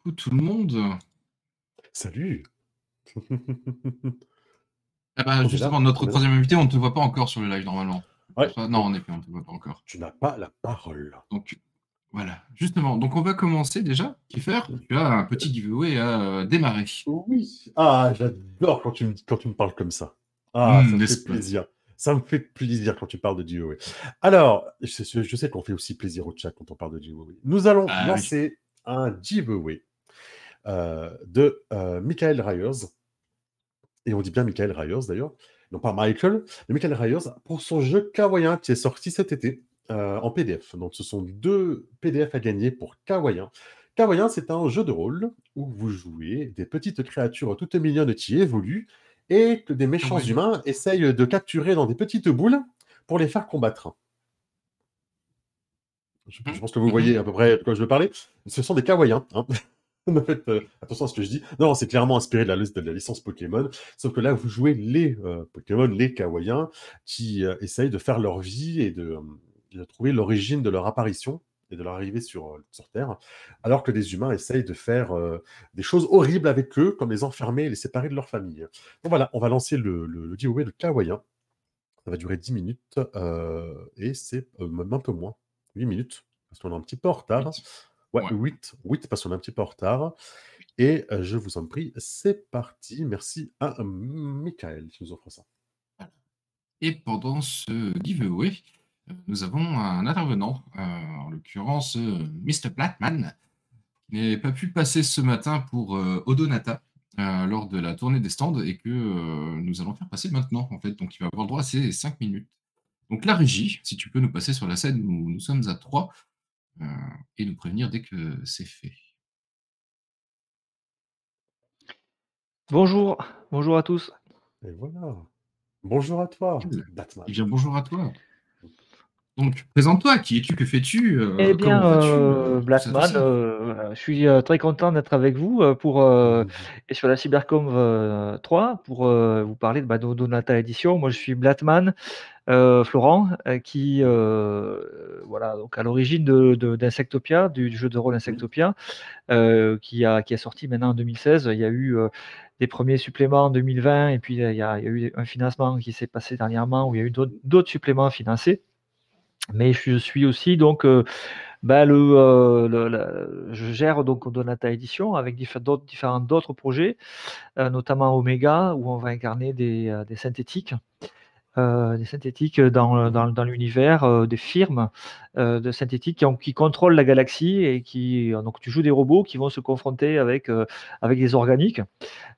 Coucou tout le monde. Salut! Ah bah On est justement, là, notre on est là. troisième invité, on ne te voit pas encore sur le live normalement. Je pense Ouais, pas. Non, en donc effet, on ne te voit pas encore. tu n'as pas la parole. Donc voilà, justement. Donc on va commencer déjà. Kiefer, tu as un petit giveaway à démarrer. Oui. Ah, j'adore quand tu me parles comme ça. Ah, ça me fait N'est-ce pas? plaisir. Ça me fait plaisir quand tu parles de giveaway. Alors, je sais qu'on fait aussi plaisir au chat quand on parle de giveaway. Nous allons Ah oui. lancer un giveaway de Michael Ryers. Et on dit bien Michael Ryers d'ailleurs, non pas Michael, mais Michael Ryers pour son jeu Kawaii qui est sorti cet été en PDF. Donc ce sont 2 PDF à gagner pour Kawaii. Kawaii, c'est un jeu de rôle où vous jouez des petites créatures toutes mignonnes qui évoluent et que des Ah méchants ouais. humains essayent de capturer dans des petites boules pour les faire combattre. Je pense que vous voyez à peu près de quoi je veux parler. Ce sont des Kawaii. Hein. En fait, attention à ce que je dis. Non, c'est clairement inspiré de la licence Pokémon. Sauf que là, vous jouez les Pokémon, les Kawaiiens, qui essayent de faire leur vie et de trouver l'origine de leur apparition et de leur arrivée sur Terre, alors que les humains essayent de faire des choses horribles avec eux, comme les enfermer et les séparer de leur famille. Donc voilà, on va lancer le giveaway de Kawaiien. Ça va durer 10 minutes et c'est même un peu moins, 8 minutes, parce qu'on est un petit peu en retard. 8. Ouais, Ouais. 8 parce qu'on est un petit peu en retard. Et je vous en prie, c'est parti. Merci à Michael qui nous offre ça. Voilà. Et pendant ce giveaway, nous avons un intervenant, en l'occurrence Mr. Blackman, qui n'est pas pu passer ce matin pour Odonata lors de la tournée des stands et que nous allons faire passer maintenant en fait. Donc il va avoir le droit à ces 5 minutes. Donc la régie, si tu peux nous passer sur la scène où nous sommes à 3 et nous prévenir dès que c'est fait. Bonjour, bonjour à tous. Et voilà. Bonjour à toi, Eh Batman. bien bonjour à toi. Donc présente-toi, qui es-tu, que fais-tu, Eh bien, comment vas-tu, tout ça, tout Blackman, ça. je suis très content d'être avec vous pour, et sur la Cyberconf 3 pour vous parler d'Odonata Edition. Moi, je suis Blackman Florent, qui voilà, donc à l'origine d'Insectopia, du jeu de rôle Insectopia, qui est sorti maintenant en 2016. Il y a eu des premiers suppléments en 2020, et puis il y a eu un financement qui s'est passé dernièrement où il y a eu d'autres suppléments financés. Mais je suis aussi donc je gère donc Donata Édition avec différents d'autres projets, notamment Omega, où on va incarner des synthétiques. Des synthétiques dans l'univers des firmes de synthétiques qui contrôlent la galaxie et donc tu joues des robots qui vont se confronter avec des organiques.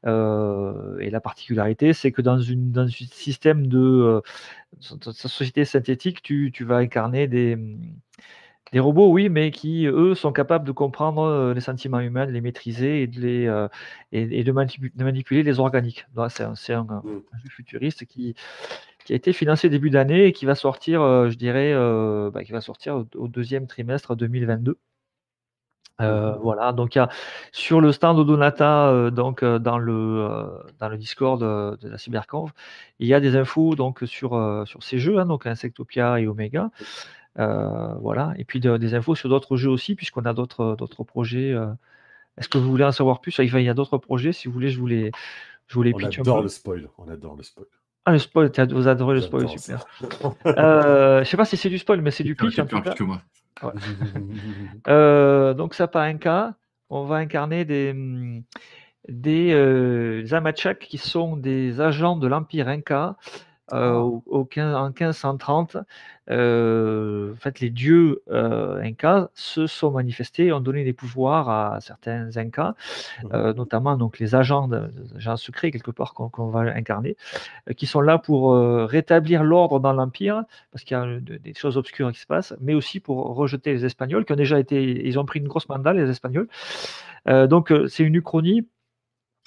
Et la particularité, c'est que dans un système de société synthétique, tu vas incarner des robots, oui, mais qui, eux, sont capables de comprendre les sentiments humains, de les maîtriser et de manipuler les organiques. Donc, un jeu futuriste qui a été financé début d'année et qui va sortir, je dirais, qui va sortir au deuxième trimestre 2022. Voilà, donc il y a sur le stand Odonata, dans le Discord de la Cyberconf, il y a des infos donc sur ces jeux, hein, donc Insectopia et Omega. Voilà, et puis des infos sur d'autres jeux aussi, puisqu'on a d'autres projets. Est-ce que vous voulez en savoir plus? Il y a d'autres projets, si vous voulez, je vous les On pitch un adore peu. le spoil. On adore le spoil. Ah, le spoil, vous adorez le spoil, J'adore ça. super. Je sais pas si c'est du spoil, mais c'est du pitch Tu es en plus tout rapide cas. que moi. Ouais. Donc ça par un cas, on va incarner des Amachaks qui sont des agents de l'Empire Inca en 1530. En fait, les dieux Incas se sont manifestés et ont donné des pouvoirs à certains Incas, notamment donc les agents, agents secrets quelque part qu'on va incarner, qui sont là pour rétablir l'ordre dans l'Empire, parce qu'il y a des choses obscures qui se passent, mais aussi pour rejeter les Espagnols, qui ont déjà été, ils ont pris une grosse mandale, les Espagnols. Donc c'est une uchronie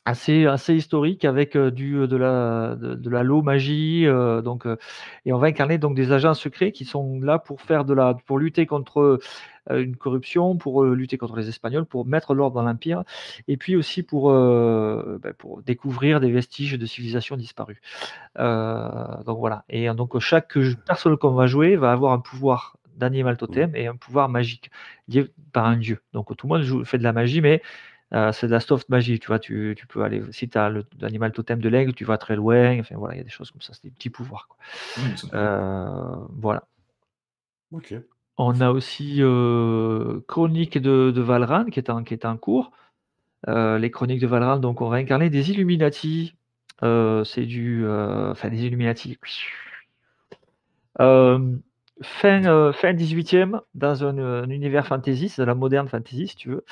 assez historique avec de la low magie, et on va incarner donc des agents secrets qui sont là pour lutter contre une corruption, pour lutter contre les Espagnols, pour mettre l'ordre dans l'Empire, et puis aussi pour découvrir des vestiges de civilisations disparues. Donc voilà. Et donc chaque personne qu'on va jouer va avoir un pouvoir d'animal totem et un pouvoir magique lié par un dieu. Donc tout le monde fait de la magie, mais C'est de la soft magie, tu vois. Tu peux aller, si tu as l'animal totem de l'aigle, tu vas très loin. Enfin voilà, il y a des choses comme ça, c'est des petits pouvoirs, quoi. Ouais, sympa. Voilà. Ok. On a aussi Chroniques de Valran qui est en cours. Les Chroniques de Valran, donc on va incarner des Illuminati. C'est enfin des Illuminati. Fin 18e, dans un univers fantasy, c'est de la moderne fantasy si tu veux.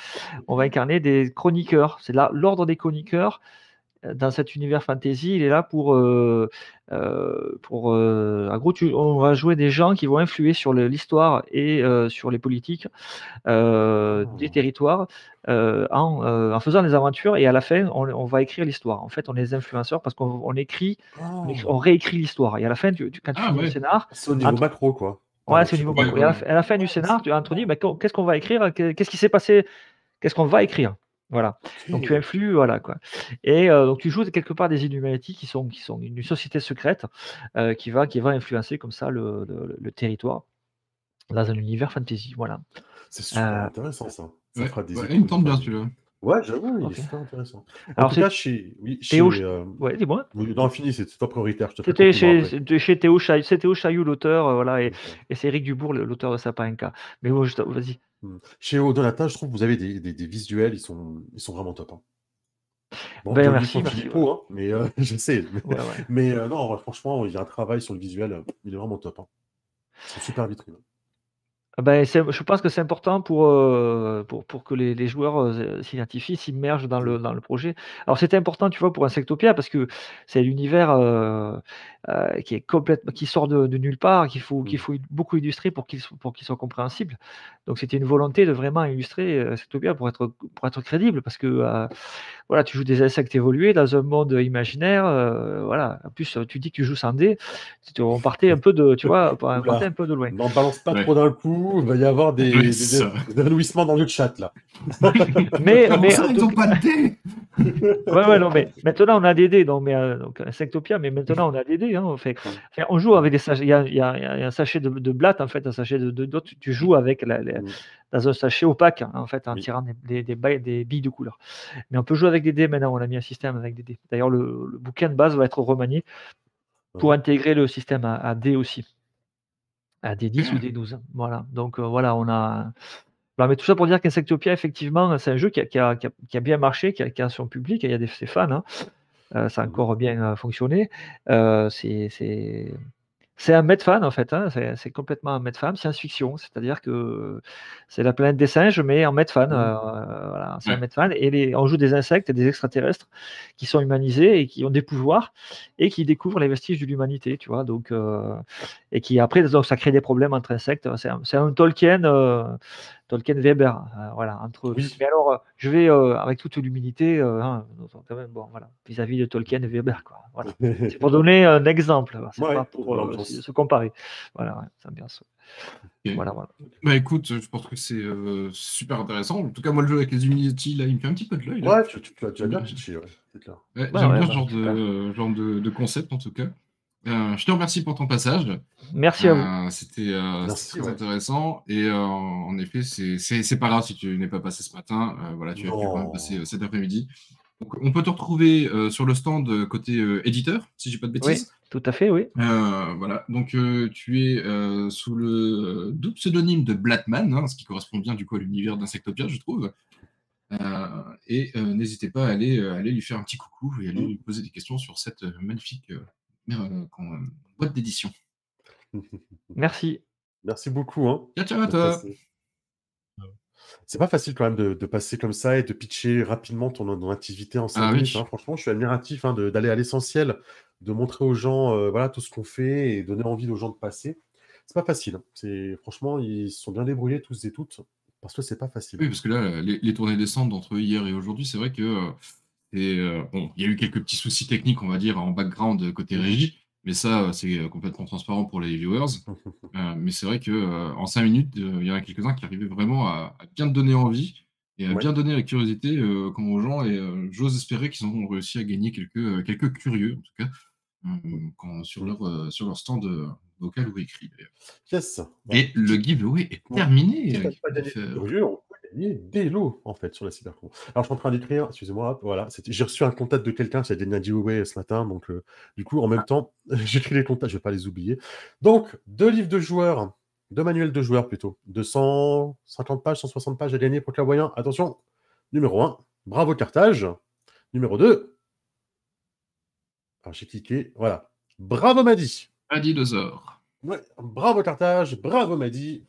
On va incarner des chroniqueurs. C'est là l'ordre des chroniqueurs. Dans cet univers fantasy, il est là pour en gros, on va jouer des gens qui vont influer sur l'histoire et sur les politiques des territoires en faisant des aventures, et à la fin, on va écrire l'histoire. En fait, on est des influenceurs parce qu'on on réécrit l'histoire. Et à la fin, quand tu Ah finis le ouais. scénar, C'est au niveau macro, quoi. ouais, Enfin, c'est au je sais niveau pas macro. Ouais, Et ouais. à la fin du scénar, tu dis, qu'est-ce qu'on va écrire, qu'est-ce qui s'est passé, qu'est-ce qu'on va écrire. Voilà. Donc tu Ok. influes, voilà quoi. Et donc tu joues quelque part des Illuminati qui sont une société secrète qui va influencer comme ça le territoire dans un univers fantasy. Voilà. C'est super intéressant, ça. Ça Ouais, fera des ouais, il me échos. tente bien Enfin, celui-là. ouais, j'avoue, il est Ok. super intéressant. En Alors tout c'est cas, Théo. Ouais, dis-moi. non, fini, c'est toi prioritaire, je te ferai C'était compliment après. chez Théo Chailloux, c'est Théo Chailloux l'auteur, voilà, et Ok. c'est Eric Dubourg l'auteur de Sapin Inca. Mais bon, vas-y. Chez Odonata, je trouve que vous avez des visuels, ils sont vraiment top. Hein. Bon, Ben Dolly merci, pour merci. Philippot, hein, mais je sais. Ouais, ouais. Mais non, franchement, il y a un travail sur le visuel, il est vraiment top. Hein. C'est super vitrine. Ben, je pense que c'est important pour que les joueurs s'identifient, s'immergent dans le projet. Alors c'était important, tu vois, pour Insectopia, parce que c'est l'univers qui est qui sort de nulle part, qu'il faut beaucoup illustrer pour qu'il soit compréhensible. Donc c'était une volonté de vraiment illustrer Insectopia pour être crédible, parce que voilà, tu joues des insectes évolués dans un monde imaginaire. Voilà. En plus, tu dis que tu joues sans dés. On partait un peu tu vois, on partait un peu de loin. N'en balance pas Ouais. trop d'un coup, il va y avoir Ouais, des c'est ça. évanouissements dans le chat, là. Comment ça, ils ont pas de dés? Ouais, non, mais maintenant on a des dés, donc Insectopia, mais maintenant on a des dés. Hein, on joue avec des sachets. Il y a un sachet de blattes, en fait, un sachet d'autres. Tu joues avec dans un sachet opaque, hein, en fait, en tirant des billes de couleur. Mais on peut jouer avec des dés maintenant. On a mis un système avec des dés. D'ailleurs, le bouquin de base va être remanié pour intégrer le système à dés aussi, à D10 ou D12. Voilà. Donc voilà, on a. Mais tout ça pour dire qu'Insectopia, effectivement, c'est un jeu qui a bien marché, qui a son public, et il y a ses fans. Hein. Ça a encore bien fonctionné. C'est un Medfan, en fait. Hein. C'est complètement un Medfan, science-fiction. C'est-à-dire que c'est la planète des singes, mais en Medfan. Voilà, c'est un Medfan. Et on joue des insectes et des extraterrestres qui sont humanisés et qui ont des pouvoirs et qui découvrent les vestiges de l'humanité, tu vois. Donc, et qui après, donc, ça crée des problèmes entre insectes. C'est un Tolkien. Tolkien Weber, voilà, entre. Oui. Mais alors, je vais avec toute l'humilité, hein, quand même, bon, voilà, vis-à-vis de Tolkien et Weber, quoi. Voilà. C'est pour donner un exemple, c'est pas pour se comparer. Voilà, ouais, c'est bien ça. Okay. Voilà. Bah écoute, je pense que c'est super intéressant. En tout cas, moi, le jeu avec les Illuminati, là, il me fait un petit peu de l'œil. Ouais, tu as bien pitché, ouais, c'est clair. Ouais, j'aime bien ce genre de concept, en tout cas. Je te remercie pour ton passage. Merci à vous. C'était très intéressant. Et en effet, c'est pas grave si tu n'es pas passé ce matin. Voilà, tu as pu quand même passer cet après-midi. Donc, on peut te retrouver sur le stand côté éditeur, si je dis pas de bêtises. Oui, tout à fait, oui. Voilà, donc tu es sous le double pseudonyme de Blatman, hein, ce qui correspond bien du coup à l'univers d'Insectopia, je trouve. Et n'hésitez pas à aller lui faire un petit coucou et aller lui poser des questions sur cette magnifique boîte d'édition. Merci. Merci beaucoup. Hein, ciao à toi. C'est pas facile quand même de passer comme ça et de pitcher rapidement ton activité en 5 minutes. Hein. Franchement, je suis admiratif d'aller à l'essentiel, de montrer aux gens voilà, tout ce qu'on fait et donner envie aux gens de passer. C'est pas facile. Franchement, ils se sont bien débrouillés tous et toutes parce que c'est pas facile. Oui, parce que là, les tournées descendent entre hier et aujourd'hui. C'est vrai que bon, il y a eu quelques petits soucis techniques, on va dire, en background côté régie. Mais ça, c'est complètement transparent pour les viewers. Mais c'est vrai qu'en 5 minutes, il y en a quelques-uns qui arrivaient vraiment à bien te donner envie et à bien donner la curiosité aux gens. Et j'ose espérer qu'ils ont réussi à gagner quelques curieux, en tout cas, sur leur stand vocal ou écrit. Yes. Et le giveaway est terminé. Curieux, gagner des lots, en fait, sur la cybercon. Alors, je suis en train d'écrire, excusez-moi, voilà, j'ai reçu un contact de quelqu'un qui a gagné un giveaway ce matin, donc du coup, en même temps, j'écris les contacts, je ne vais pas les oublier. Donc, 2 livres de joueurs, 2 manuels de joueurs plutôt, de 150 pages, 160 pages à gagner pour Clavoyen. Attention, numéro 1, bravo Carthage. Numéro 2, alors j'ai cliqué, voilà, bravo Madi. Adidosor. Ouais, bravo Carthage, bravo Madi.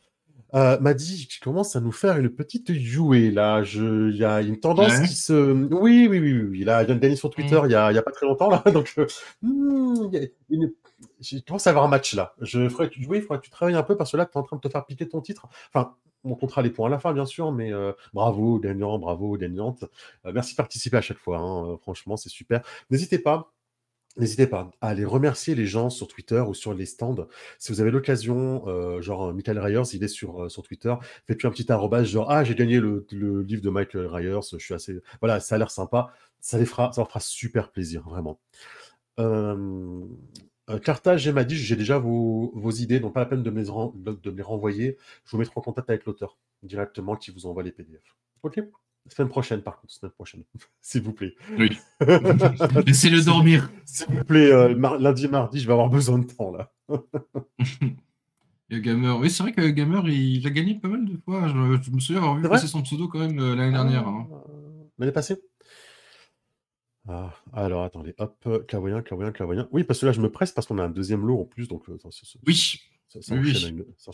Madi, tu commences à nous faire une petite jouée là. Il y a une tendance Ouais. qui se. Oui. Là, je viens de gagner sur Twitter il y a pas très longtemps là, donc il y a je commence à avoir un match là. Il faudrait que tu travailles un peu parce que là, tu es en train de te faire piquer ton titre. Enfin, on comptera les points à la fin, bien sûr, mais bravo, gagnant, bravo, gagnante. Merci de participer à chaque fois, hein, franchement, c'est super. N'hésitez pas à aller remercier les gens sur Twitter ou sur les stands. Si vous avez l'occasion, genre Michael Ryers, il est sur Twitter, faites-lui un petit arrobase, genre j'ai gagné le livre de Michael Ryers, je suis assez. Voilà, ça a l'air sympa. Ça leur fera super plaisir, vraiment. Carthage m'a dit j'ai déjà vos idées, donc pas la peine de me les renvoyer. Je vous mettrai en contact avec l'auteur directement qui vous envoie les PDF. Ok. Semaine prochaine, par contre, semaine prochaine, s'il vous plaît. Oui. Laissez-le dormir. S'il vous plaît, lundi, mardi, je vais avoir besoin de temps là. Il y a Gamer. Oui, c'est vrai que Gamer, il a gagné pas mal de fois. Je me souviens avoir vu C'est vrai passer son pseudo quand même l'année dernière. Hein. L'année passée alors, attendez, hop, Clavoyen. Oui, parce que là, je me presse parce qu'on a un deuxième lot en plus, donc Oui. ça enchaîne à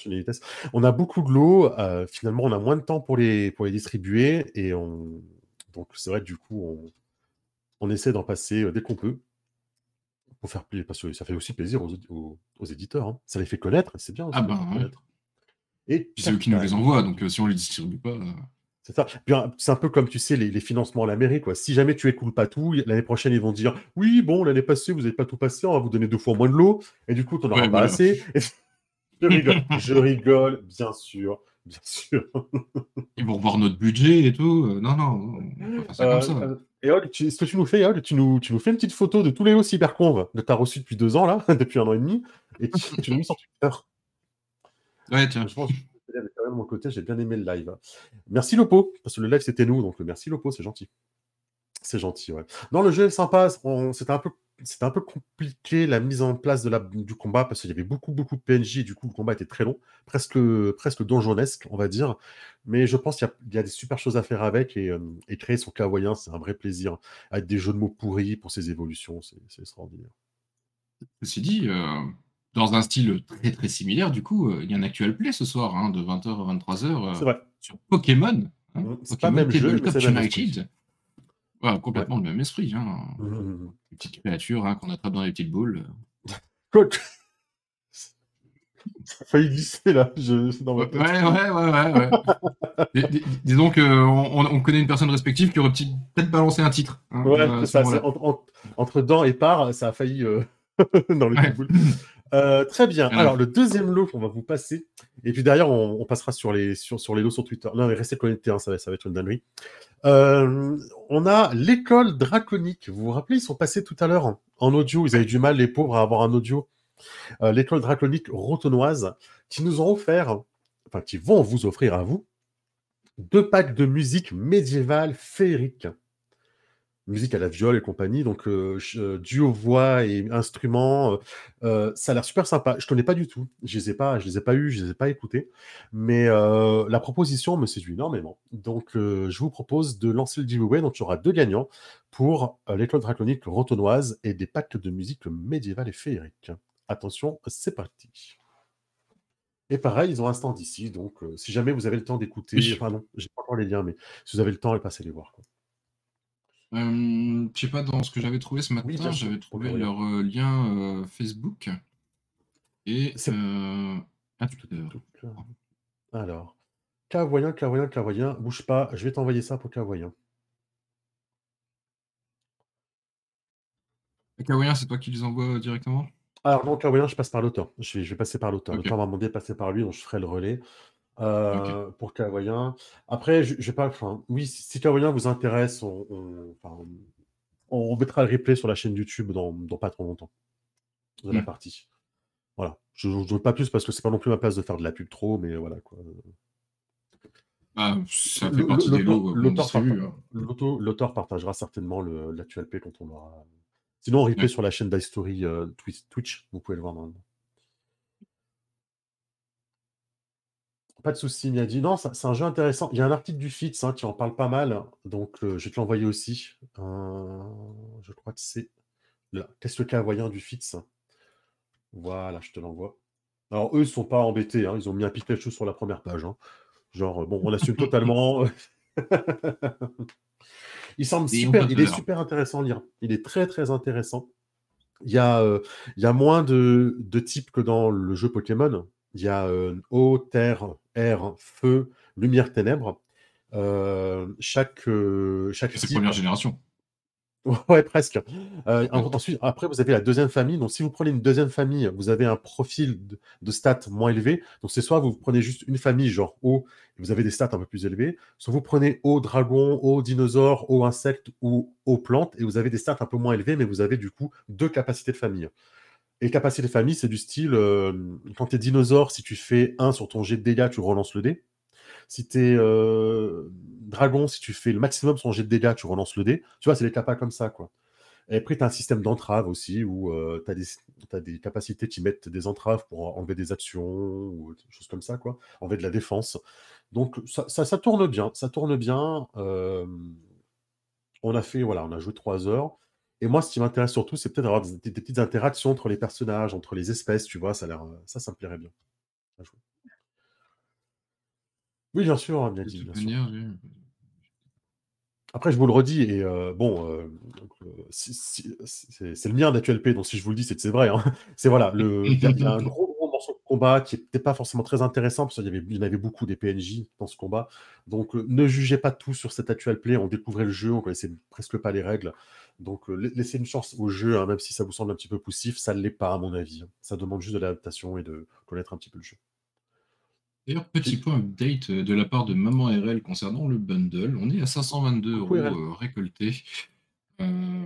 une vitesse. On a beaucoup de lots, finalement, on a moins de temps pour les distribuer, et donc c'est vrai que du coup, on essaie d'en passer dès qu'on peut, pour faire plaisir, parce que ça fait aussi plaisir aux éditeurs, hein. Ça les fait connaître, c'est bien aussi Ah de les faire ben, ouais. connaître. Et Puis c'est eux qui nous les envoient, donc si on les distribue pas. c'est ça. Puis, c'est un peu comme, tu sais, les financements à la mairie, quoi. Si jamais tu écoules pas tout, l'année prochaine, ils vont dire oui, bon, l'année passée, vous n'avez pas tout passé, on va vous donner 2 fois moins de l'eau, et du coup, tu n'en auras Ouais, pas voilà. assez. Et je rigole, bien sûr. Ils vont revoir notre budget et tout. Non, on va pas faire ça comme ça. Et Hog, ce que tu nous fais, Hog, tu nous fais une petite photo de tous les lots cyberconv que tu as reçus depuis 2 ans, là, depuis 1 an et demi, et tu nous mets sur Twitter. Ouais, tiens. Je pense que quand même de mon côté, j'ai bien aimé le live. Merci Lopo, parce que le live c'était nous, donc merci Lopo, c'est gentil. C'est gentil, ouais. Non, le jeu est sympa. C'était un peu compliqué la mise en place du combat parce qu'il y avait beaucoup de PNJ et du coup le combat était très long, presque donjonesque, on va dire. Mais je pense qu'il y a des super choses à faire avec, et créer son clavoyen, c'est un vrai plaisir. Avec des jeux de mots pourris pour ses évolutions, c'est extraordinaire. Ceci dit, dans un style très très similaire, du coup, il y a un actual play ce soir, hein, de 20h à 23h, C'est vrai. sur Pokémon. Hein, C'est pas le Pokémon même jeu, mais Tabletop c'est le même esprit. United. Voilà, complètement Ouais. le même esprit. Hein. Des petites créatures qu'on attrape dans les petites boules. Ça a failli glisser là, dans ma Ouais, tête. ouais. Disons qu'on connaît une personne respective qui aurait peut-être balancé un titre. Hein, Ouais, c'est ça. Entre dents et part, ça a failli dans les petites boules. Très bien. Voilà. Alors, le deuxième lot qu'on va vous passer, et puis derrière, on passera sur les lots sur Twitter. Non, mais restez connectés, hein, ça va être une dinguerie. On a l'école draconique. Vous vous rappelez, ils sont passés tout à l'heure en audio. Ils avaient du mal, les pauvres, à avoir un audio. L'école draconique rotonnoise, qui qui vont vous offrir à vous 2 packs de musique médiévale féerique. Musique à la viole et compagnie, donc duo voix et instruments, ça a l'air super sympa. Je connais pas du tout, je les ai pas eu, je les ai pas écoutés, mais la proposition me séduit énormément. Donc je vous propose de lancer le giveaway, donc il y aura 2 gagnants pour l'école draconique rotonnoise et des packs de musique médiévale et féerique. Attention, c'est parti. Et pareil, ils ont un stand ici, donc si jamais vous avez le temps d'écouter, Oui. enfin non, j'ai pas encore les liens, mais si vous avez le temps, passez les voir, quoi. Je sais pas, dans ce que j'avais trouvé ce matin, Oui, bien sûr. j'avais trouvé leur lien Facebook. Et. C'est- Ah, tout à l'heure. Alors, clavoyen, bouge pas, je vais t'envoyer ça pour clavoyen. Les Kawaii, c'est toi qui les envoies directement? Alors non, clavoyen, je passe par l'auteur. Je vais passer par l'auteur. Ok. L'auteur m'a demandé de passer par lui, donc je ferai le relais Ok. pour clavoyen. Après, je vais pas. Enfin, oui, si clavoyen vous intéresse, on mettra le replay sur la chaîne YouTube dans pas trop longtemps de la partie. Voilà. Je ne veux pas plus parce que c'est pas non plus ma place de faire de la pub trop, mais voilà quoi. Bah, ça fait partie des lots qu'on distribue. L'auteur partagera certainement l'actual play quand on aura. Sinon, on replay Ouais. sur la chaîne ByStory Twitch, vous pouvez le voir normalement. Pas de souci, Miadi. Non, c'est un jeu intéressant. Il y a un article du FITS qui en parle pas mal, donc je vais te l'envoyer aussi. Je crois que c'est là. Qu'est-ce le cas voyant du FITS? Voilà, je te l'envoie. Alors, eux, ils sont pas embêtés, hein. Ils ont mis un Pikachu sur la première page, hein. Genre, bon, on assume totalement. Il semble Et on super, peut il est faire. super intéressant à lire. Il est très, très intéressant. Il y a moins de types que dans le jeu Pokémon. Il y a eau, terre, air, feu, lumière, ténèbres. Chaque C'est type. première génération. Ouais, presque. Ouais. Ensuite, après, vous avez la deuxième famille. Donc, si vous prenez une deuxième famille, vous avez un profil de stats moins élevé. Donc, c'est soit vous prenez juste une famille, genre eau, et vous avez des stats un peu plus élevés. Soit vous prenez eau dragon, eau dinosaure, eau insecte ou eau plante, et vous avez des stats un peu moins élevés, mais vous avez du coup 2 capacités de famille. Et capacité de famille, c'est du style, quand tu es dinosaure, si tu fais 1 sur ton jet de dégâts, tu relances le dé. Si tu es dragon, si tu fais le maximum sur ton jet de dégâts, tu relances le dé. Tu vois, c'est des capas comme ça, quoi. Et après, tu as un système d'entrave aussi, où tu as des capacités qui mettent des entraves pour enlever des actions, ou des choses comme ça, quoi. Enlever de la défense. Donc, ça tourne bien. Ça tourne bien. On a joué 3 heures. Et moi, ce qui m'intéresse surtout, c'est peut-être d'avoir des petites interactions entre les personnages, entre les espèces, tu vois. Ça me plairait bien à jouer. Oui, bien sûr, hein, De Miyadi, toute bien sûr. manière, Après, je vous le redis, et c'est le mien d'ActualP, donc si je vous le dis, c'est que c'est vrai, hein. C'est voilà, il y a un gros morceau de combat qui n'était pas forcément très intéressant, parce qu'il y en avait beaucoup des PNJ dans ce combat. Donc, ne jugez pas tout sur cet ActualP, on découvrait le jeu, on connaissait presque pas les règles. Donc, laissez une chance au jeu, hein, même si ça vous semble un petit peu poussif, ça ne l'est pas, à mon avis. Ça demande juste de l'adaptation et de connaître un petit peu le jeu. D'ailleurs, petit point update de la part de Maman RL concernant le bundle. On est à 522 Coucou, RL. récoltés. Euh,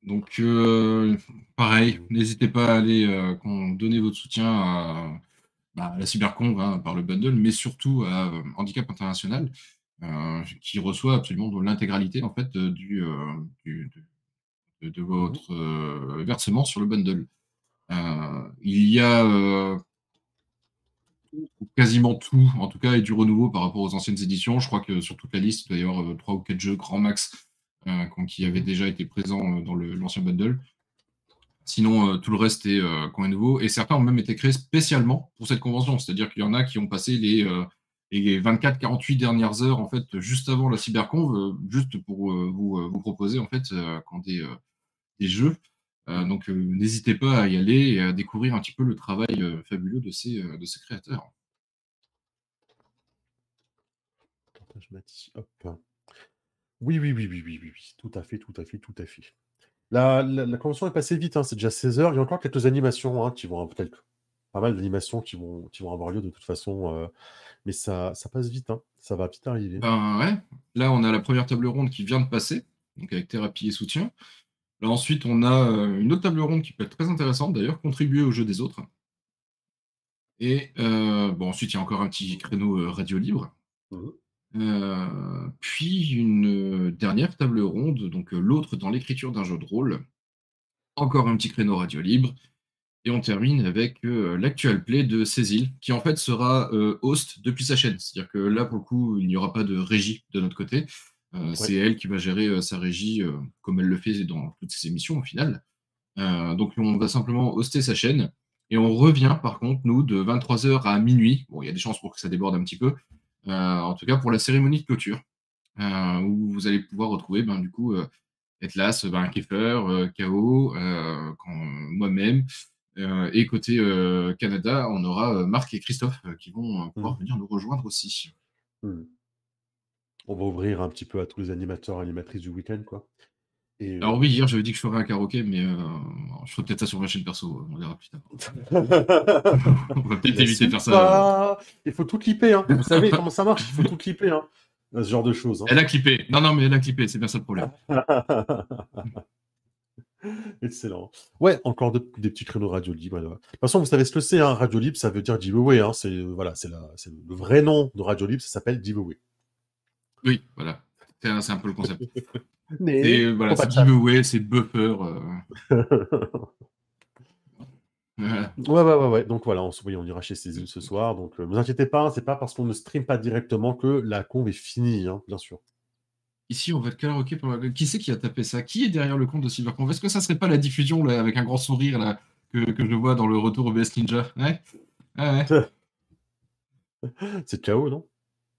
donc, pareil, n'hésitez pas à aller donner votre soutien à la Cybercon hein, par le bundle, mais surtout à Handicap International, qui reçoit absolument l'intégralité en fait de votre versement sur le bundle. Il y a quasiment tout, en tout cas, et du renouveau par rapport aux anciennes éditions. Je crois que sur toute la liste, il doit y avoir 3 ou 4 jeux grand max qui avaient déjà été présents dans l'ancien bundle. Sinon, tout le reste est quand même nouveau. Et certains ont même été créés spécialement pour cette convention. C'est-à-dire qu'il y en a qui ont passé les 24-48 dernières heures, en fait, juste avant la Cyberconv, juste pour vous proposer, en fait, des jeux. Donc, n'hésitez pas à y aller et à découvrir un petit peu le travail fabuleux de ces créateurs. Hop. Oui, tout à fait. La convention est passée vite, hein, c'est déjà 16 heures. Il y a encore quelques animations qui vont peut-être pas mal d'animations qui vont avoir lieu de toute façon, mais ça passe vite, hein. Ça va vite arriver. Ben ouais, là on a la première table ronde qui vient de passer, donc avec thérapie et soutien. Là ensuite on a une autre table ronde qui peut être très intéressante d'ailleurs, contribuer au jeu des autres. Et bon ensuite il y a encore un petit créneau radio libre. Puis une dernière table ronde, donc l'autre dans l'écriture d'un jeu de rôle. Encore un petit créneau radio libre. Et on termine avec l'actual play de Cécile, qui en fait sera host depuis sa chaîne. C'est-à-dire que là, pour le coup, il n'y aura pas de régie de notre côté. C'est elle qui va gérer sa régie comme elle le fait dans toutes ses émissions au final. Donc on va simplement hoster sa chaîne. Et on revient par contre, nous, de 23h à minuit. Bon, il y a des chances pour que ça déborde un petit peu. En tout cas, pour la cérémonie de clôture, où vous allez pouvoir retrouver du coup Etlas, Kiefer, KO, moi-même. Et côté Canada, on aura Marc et Christophe qui vont pouvoir venir nous rejoindre aussi. On va ouvrir un petit peu à tous les animateurs et animatrices du week-end, quoi. Et, Alors oui, hier j'avais dit que je ferais un karaoké, mais je ferai peut-être ça sur ma chaîne perso, on verra plus tard. On va peut-être éviter de faire ça. Il faut tout clipper, hein. Vous savez comment ça marche, il faut tout clipper, hein. Ce genre de choses. Hein. Elle a clippé. Non, mais elle a clippé, c'est bien ça le problème. Excellent. Ouais, encore des petits créneaux radio libre. De toute façon, vous savez ce que c'est, hein, radio libre, ça veut dire giveaway. Hein. C'est le vrai nom de radio libre, ça s'appelle giveaway. Oui, voilà. C'est un peu le concept. Mais C'est voilà, pas c'est de chat. giveaway, c'est buffer. Voilà. Ouais. Donc voilà, oui, on ira chez Cézanne ce soir. Donc ne vous inquiétez pas, hein, c'est pas parce qu'on ne stream pas directement que la conve est finie, hein, bien sûr. Ici, on va être karaoké pour la... Qui c'est qui a tapé ça? Qui est derrière le compte de Cyberconf? Est-ce que ça serait pas la diffusion là, avec un grand sourire là, que je vois dans le retour au BS Ninja? Ouais. Ouais. C'est chaos, non?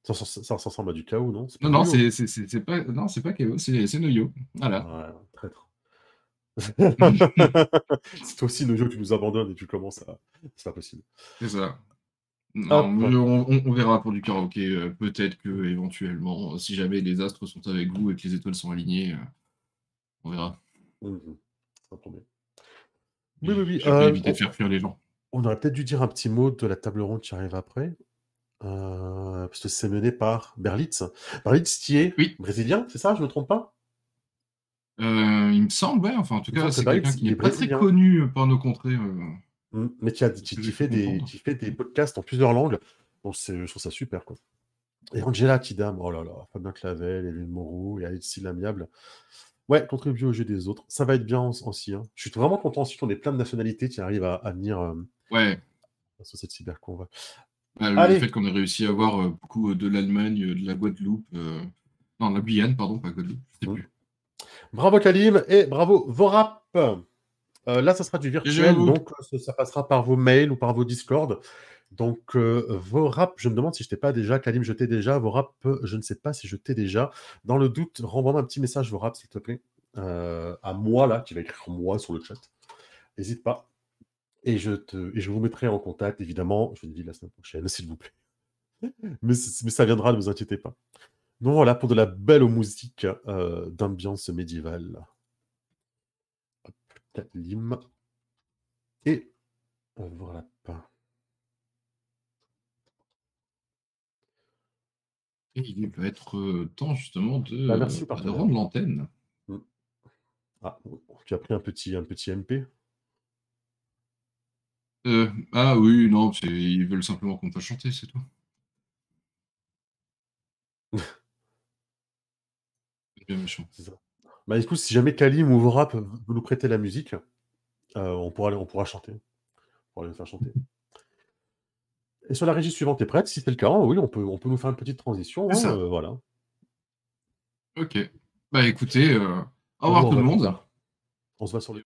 Ça ressemble à du chaos, non? C'est pas Non, non, Noyo. c'est pas, non, c'est pas KO, c'est Noyo. Voilà. Ouais, traître. C'est toi aussi, Noyo, tu nous abandonnes et tu commences à. C'est pas possible. C'est ça. Non, Hop. mais on verra pour du karaoké. Peut-être que éventuellement, si jamais les astres sont avec vous et que les étoiles sont alignées, on verra. Ça promet. Mais Oui. j'aimerais éviter de faire fuir les gens. On aurait peut-être dû dire un petit mot de la table ronde qui arrive après. Parce que c'est mené par Berlitz. Berlitz qui est Oui. brésilien, c'est ça? Je me trompe pas? Il me semble, ouais. Enfin, en tout Il me cas, semble que c'est quelqu'un Berlitz, qui il n'est est pas très brésilien. connu par nos contrées. Mais qui fait des podcasts en plusieurs langues. Donc je trouve ça super, quoi. Et Angela Kidam, oh là là, Fabien Clavel, Hélène Moreau et Alexis Lamiable. Ouais, contribuer au jeu des autres. Ça va être bien aussi. Hein. Je suis vraiment content aussi qu'on ait plein de nationalités qui arrivent à venir Ouais. sur cette cyberconve. Le Allez, fait qu'on ait réussi à avoir beaucoup de l'Allemagne, de la Guadeloupe, non, la Guyane, pardon, pas Guadeloupe, je sais plus. Bravo Kalim et bravo Vorap. Là, ça sera du virtuel, donc ça passera par vos mails ou par vos Discord. Donc, Vorap, je me demande si je t'ai pas déjà. Kalim, je t'ai déjà. Vorap, je ne sais pas si je t'ai déjà. Dans le doute, renvoie-moi un petit message, Vorap, s'il te plaît. À moi, là, qui va écrire moi sur le chat. N'hésite pas. Et je vous mettrai en contact, évidemment. Je vous dis la semaine prochaine, s'il vous plaît. Mais ça viendra, ne vous inquiétez pas. Donc voilà, pour de la belle musique d'ambiance médiévale. Hop, Kalim. Et voilà. Et il va être temps justement Merci, de partenaire. rendre l'antenne. Ah, tu as pris un petit MP. Ah oui, non, ils veulent simplement qu'on fasse chanter, c'est tout. C'est bien méchant. C'est ça. Bah écoute, si jamais Kalim ou Vorap veut nous prêter la musique, on pourra chanter. On pourra les faire chanter. Et sur la régie suivante, t'es prête? Si c'est le cas, oui, on peut nous faire une petite transition. C'est ça. Voilà. Ok. Bah écoutez, au On revoir vous tout le revoit plus monde. tard. On se voit sur le